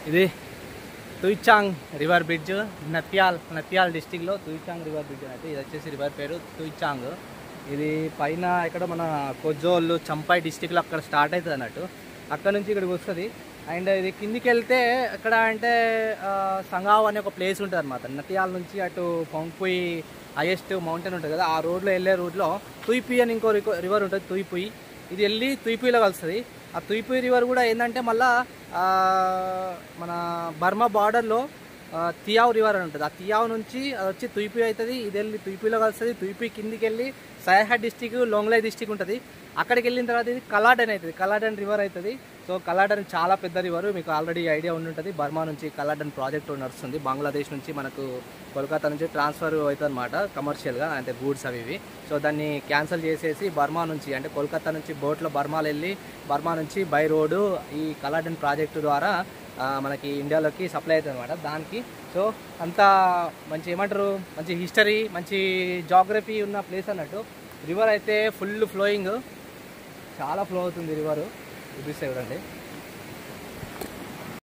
ఇది తుయిచాంగ్ river bridge, నత్యాల్ డిస్టిక్లో తుయిచాంగ్ river bridge అయితే. ఇది వచ్చేసి రివర్ పేరు తుయిచాంగ్. ఇది పైన ఇక్కడ మన కొజ్జోళ్ళు చంపై డిస్టిక్లో అక్కడ స్టార్ట్ అవుతుంది అన్నట్టు. అక్కడ నుంచి ఇక్కడికి వస్తుంది. అండ్ ఇది కిందికి వెళ్తే ఎక్కడ అంటే సంగావ్ అనే ఒక ప్లేస్ ఉంటుంది అనమాట. నత్యాల్ నుంచి అటు పొంగ్పుయి హైయెస్ట్ మౌంటైన్ ఉంటుంది కదా, ఆ రోడ్లో వెళ్ళే రూట్లో తుయిపుయి అని ఇంకో రివర్ ఉంటుంది, తుయిపుయి. ఇది వెళ్ళి తుయిపుయిలో కలుస్తుంది. ఆ తుయిపుయి రివర్ కూడా ఏంటంటే మళ్ళీ మన బర్మా బార్డర్లో తియావ్ రివర్ అని ఉంటుంది. ఆ తియావ్ నుంచి అది వచ్చి తుయిపుయి అవుతుంది. ఇది వెళ్ళి తుయిపుయిలో కలుస్తుంది. తుయిపుయి కిందికి వెళ్ళి సయహాట్ డిస్టిక్, లోంగ్లై డిస్టిక్ ఉంటుంది. అక్కడికి వెళ్ళిన తర్వాత ఇది కలాడన్ అవుతుంది, కలాడన్ రివర్ అవుతుంది. సో కలాడన్ చాలా పెద్ద రివర్, మీకు ఆల్రెడీ ఐడియా ఉండి ఉంటుంది. బర్మా నుంచి కలాడన్ ప్రాజెక్ట్ నడుస్తుంది. బంగ్లాదేశ్ నుంచి మనకు కోల్కతా నుంచి ట్రాన్స్ఫర్ అవుతుంది అనమాట కమర్షియల్గా, అంటే గూడ్స్ అవి ఇవి. సో దాన్ని క్యాన్సిల్ చేసేసి బర్మా నుంచి అంటే కోల్కతా నుంచి బోట్లో బర్మాలు వెళ్ళి బర్మా నుంచి బై రోడ్డు ఈ కలాడన్ ప్రాజెక్టు ద్వారా మనకి ఇండియాలోకి సప్లై అవుతుంది అనమాట దానికి. సో అంతా మంచి ఏమంటారు, మంచి హిస్టరీ, మంచి జాగ్రఫీ ఉన్న ప్లేస్ అన్నట్టు. రివర్ అయితే ఫుల్ ఫ్లోయింగ్, చాలా ఫ్లో అవుతుంది రివరు. చూపిస్తే చూడండి.